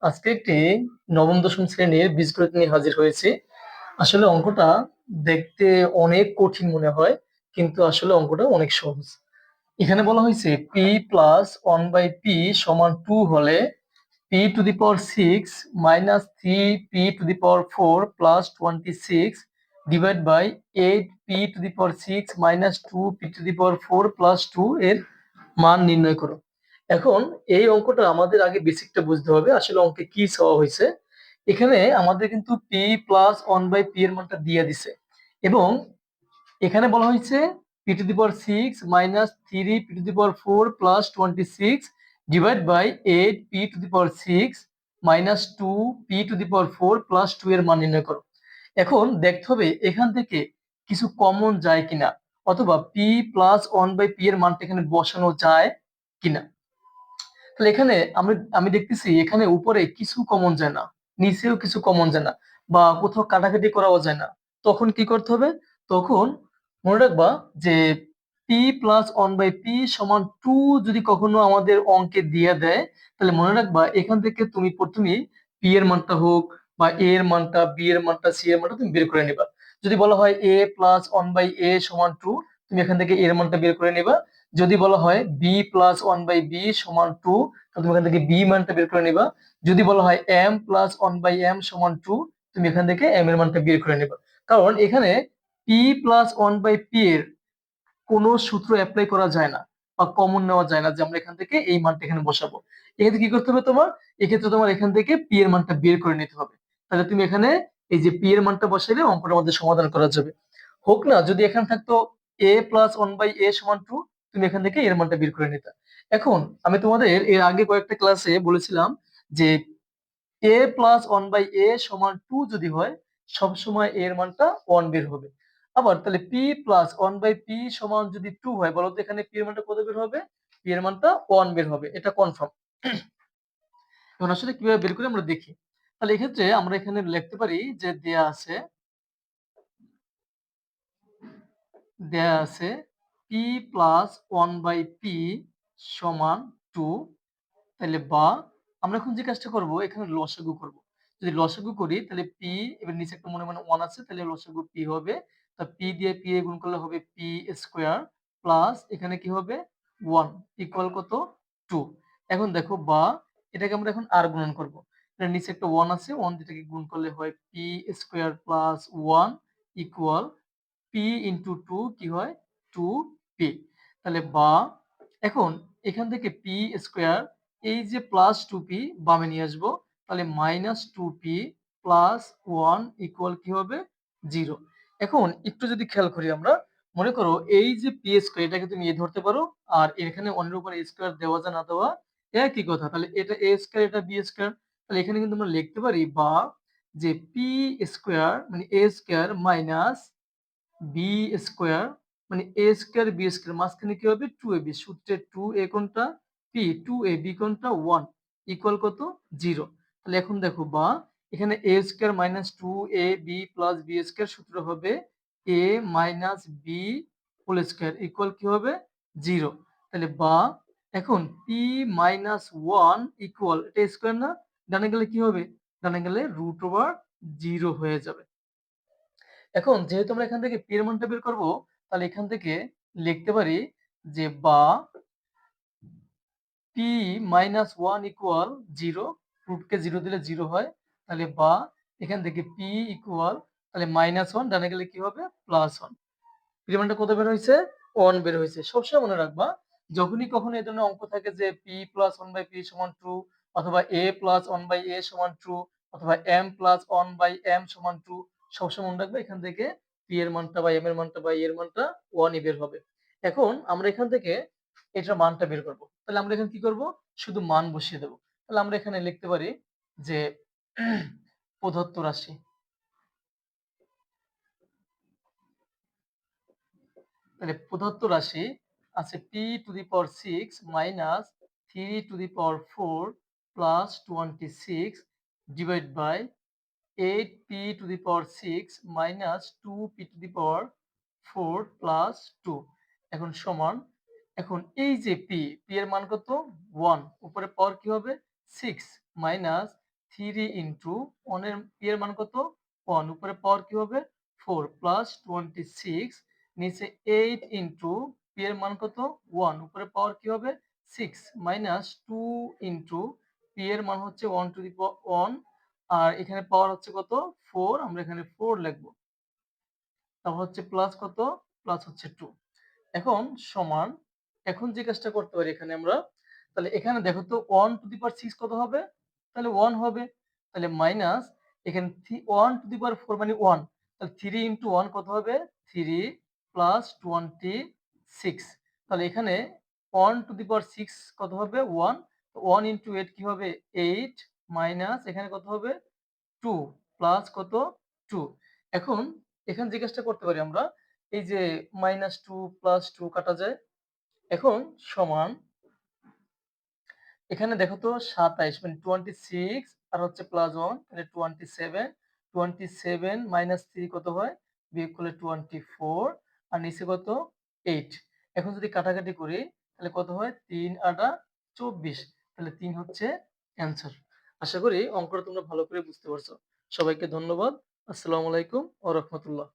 আজকে একটি নবম দশম শ্রেণীর বীজগণিত নিয়ে হাজির হয়েছি। আসলে অঙ্কটা দেখতে অনেক কঠিন মনে হয়, কিন্তু আসলে অঙ্কটা অনেক সহজ। এখানে বলা হয়েছে p plus one by p সমান 2 হলে p to the power 6 minus 3 p to the power 4 plus 26 divide by 8 p to the power 6 minus 2 p to the power 4 plus 2 এর মান নির্ণয় করো। এখন এই অঙ্কটা আমাদের আগে বেসিকটা বুঝতে হবে, আসলে অঙ্কে কি চাওয়া হয়েছে। এখানে আমাদের কিন্তু p plus one by p এর মানটা দিয়ে দিছে, এবং এখানে বলা হয়েছে p to the power 6 minus 3 p to the power 4 plus 26 divide by 8 p to the power 6 minus 2 p to the power 4 plus 2 এর মান নির্ণয় করো। এখন দেখতে হবে এখান থেকে কিছু কমন যায় কিনা, অথবা p plus one by p এর মানটা এখানে বসানো যায় কিনা। তাহলে এখানে আমি আমি দেখতেছি এখানে উপরে কিছু কমন যায় না, নিচেও কিছু কমন যায় না, বা কোথাও কাটাকাটি করাও যায় না। তখন কি করতে হবে? তখন মনে রাখবা যে p plus one by p সমান 2 যদি কখনো আমাদের অঙ্কে দিয়ে দেয়, তাহলে মনে রাখবা এখান থেকে তুমি প্রথমে পি এর মানটা হোক, বা এ এর মানটা, বি এর মানটা, সি এর মানটা তুমি বের করে নিবা। যদি বলা হয় এ প্লাস ওয়ান বাই এ সমান 2, তুমি এখান থেকে এর মানটা বের করে নিবা। যদি বলা হয় b plus one by b সমান 2, তাহলে তুমি এখান থেকে বি মানটা বের করে নিবা। যদি বলা হয় m plus one by m সমান 2, তুমি এখান থেকে এম এর মানটা বের করে নিবা। কারণ এখানে p plus one by p এর কোনো সূত্র অ্যাপ্লাই করা যায় না, বা কমন নেওয়া যায় না যে আমরা এখান থেকে এই মানটা এখানে বসাবো। এক্ষেত্রে কি করতে হবে তোমার? এক্ষেত্রে তোমার এখান থেকে পি এর মানটা বের করে নিতে হবে। তাহলে তুমি এখানে এই যে পি এর মানটা বসাইলে অঙ্কটা আমাদের সমাধান করা যাবে। হোক না যদি এখানে থাকতো এ প্লাস ওয়ান বাই এ সমান 2, তুমি এখান থেকে এর মানটা বের করে নিতে। এখন আমি তোমাদের এর আগে কয়েকটা ক্লাসে বলেছিলাম যে এ প্লাস ওয়ান বাই এ সমান 2 যদি হয়, সবসময় এর মানটা 1 বের হবে। আবার তাহলে p plus one by p সমান যদি 2 হয়, বলো তো এখানে পি এর মানটা কত বের হবে? পি এর মানটা 1 বের হবে, এটা কনফার্ম। এখন আসলে কিভাবে বের করি আমরা দেখি। তাহলে এক্ষেত্রে আমরা এখানে লিখতে পারি যে দেয়া আছে p plus one by p সমান 2। তাহলে বা আমরা এখন যে কাজটা করব, এখানে লসাগু করব। যদি লসাগু করি তাহলে পি, এবার নিচে একটা মনে মনে 1 আছে, তাহলে লসাগু পি হবে। তা পি দিয়ে পি এ গুণ করলে হবে পি স্কয়ার, প্লাস এখানে কি হবে 1 ইকুয়াল কত 2। এখন দেখো বা এটাকে আমরা এখন আর গুণন করব। এর নিচে একটা 1 আছে, 1 যেটাকে গুণ করলে হয় P square plus 1 equal P into 2 কি হয় 2p। তাহলে বা এখন এখান থেকে পি স্কয়ার, এই যে প্লাস 2p বামে নিয়ে আসবো, তাহলে মাইনাস 2p প্লাস 1 ইকুয়াল কি হবে 0। এখন একটু যদি খেয়াল করি আমরা, মনে করো এই যে পি স্কয়ার এটাকে তুমি এ ধরতে পারো, আর এখানে অন্যের উপর স্কয়ার দেওয়া যা না দেওয়া একই কথা। তাহলে এটা এ স্কয়ার, এটা বি স্কয়ার। তাহলে এখানে কিন্তু আমরা লিখতে পারি বা যে পি স্কয়ার মানে এ স্কয়ার মাইনাস বি স্কয়ার মানে এ স্কয়ার বি স্কয়ার, মাঝখানে কি হবে 2ab, সূত্রে 2a কোনটা পি, 2ab কোনটা 1 ইকুয়াল কত 0। তাহলে এখন দেখো বা এখানে a square minus 2ab plus b square সূত্র হবে a minus b whole square equal কি হবে 0। তাহলে বা এখন p মাইনাস 1 ইকুয়াল, এটা স্কয়ার না, ডানে গেলে কি হবে? ডানে গেলে রুট ওভার 0 হয়ে যাবে। এখন যেহেতু আমরা এখান থেকে পি এর মানটা বের করব, তাহলে এখান থেকে লিখতে পারি যে বা পি মাইনাস 1 ইকুয়াল 0, রুটকে 0 দিলে 0 হয়। তাহলে বা এখান থেকে পি ইকুয়াল, তাহলে মাইনাস 1 ডানে গেলে কি হবে প্লাস 1। পি এর মানটা কত বের হয়েছে? 1 বের হয়েছে। সবসময় মনে রাখবা যখনই কখনো এই ধরনের অঙ্ক থাকে যে পি প্লাস 1 বাই পি সমান 2, অথবা এ প্লাস 1 বাই এ সমান 2, অথবা এম প্লাস 1 বাই এম সমান 2, সবসময় মনে রাখবে এখান থেকে পি এর মানটা বা এম এর মানটা বা এর মানটা 1 ই বের হবে। এখন আমরা এখান থেকে এটার মানটা বের করব। তাহলে আমরা এখানে কি করব? শুধু মান বসিয়ে দেব। তাহলে আমরা এখানে লিখতে পারি যে প্রদত্ত রাশি, তাহলে প্রদত্ত রাশি আছে p to the power 6 minus 3 to the power 4 plus 26 divide by 8p to the power 6 minus 2p to the power 4 plus 2। এখন সমান, এখন এই যে p এর মান কত 1, উপরে পাওয়ার কি হবে 6 মাইনাস 3 ইনটু 1 এর এর মান কত? 1 উপরে পাওয়ার কি হবে? 4 প্লাস 26 নিচে 8 ইনটু পি এর মান কত? 1 উপরে পাওয়ার কি হবে? 6 মাইনাস 2 ইনটু পি এর মান হচ্ছে 1 টু দি 1 আর এখানে পাওয়ার হচ্ছে কত? 4 আমরা এখানে 4 লিখব। তারপর হচ্ছে প্লাস কত? প্লাস হচ্ছে 2 এখন সমান এখন যে কাজটা করতে পারি এখানে আমরা তাহলে এখানে দেখো তো 1 টু দি পাওয়ার 6 কত হবে? তাহলে 1 হবে। তাহলে মাইনাস এখানে 1 টু দি পাওয়ার 4 মানে 1 তাহলে 3 ইনটু 1 কত হবে? 3 প্লাস 26 তাহলে এখানে 1 টু দি পাওয়ার 6 কত হবে? 1 তো 1 ইনটু 8 কি হবে? 8 মাইনাস এখানে কত হবে? 2 প্লাস কত? 2 এখন এখানে যে কাজটা করতে পারি আমরা এই যে -2 + 2 কাটা যায়। এখন সমান এখানে দেখো তো ২৭ মানে 26 আর হচ্ছে +1 তাহলে 27 27 -3 কত হয়? বিয়োগ করলে 24 আর নিচে কত? 8 এখন যদি কাটাকাটি করি তাহলে কত হয়? ৩ ৮ ২৪ তাহলে ৩ হচ্ছে অ্যান্সার। আশা করি অঙ্কটা তোমরা ভালো করে বুঝতে পারছো। সবাইকে ধন্যবাদ। আসসালামু আলাইকুম ওয়া রাহমাতুল্লাহ।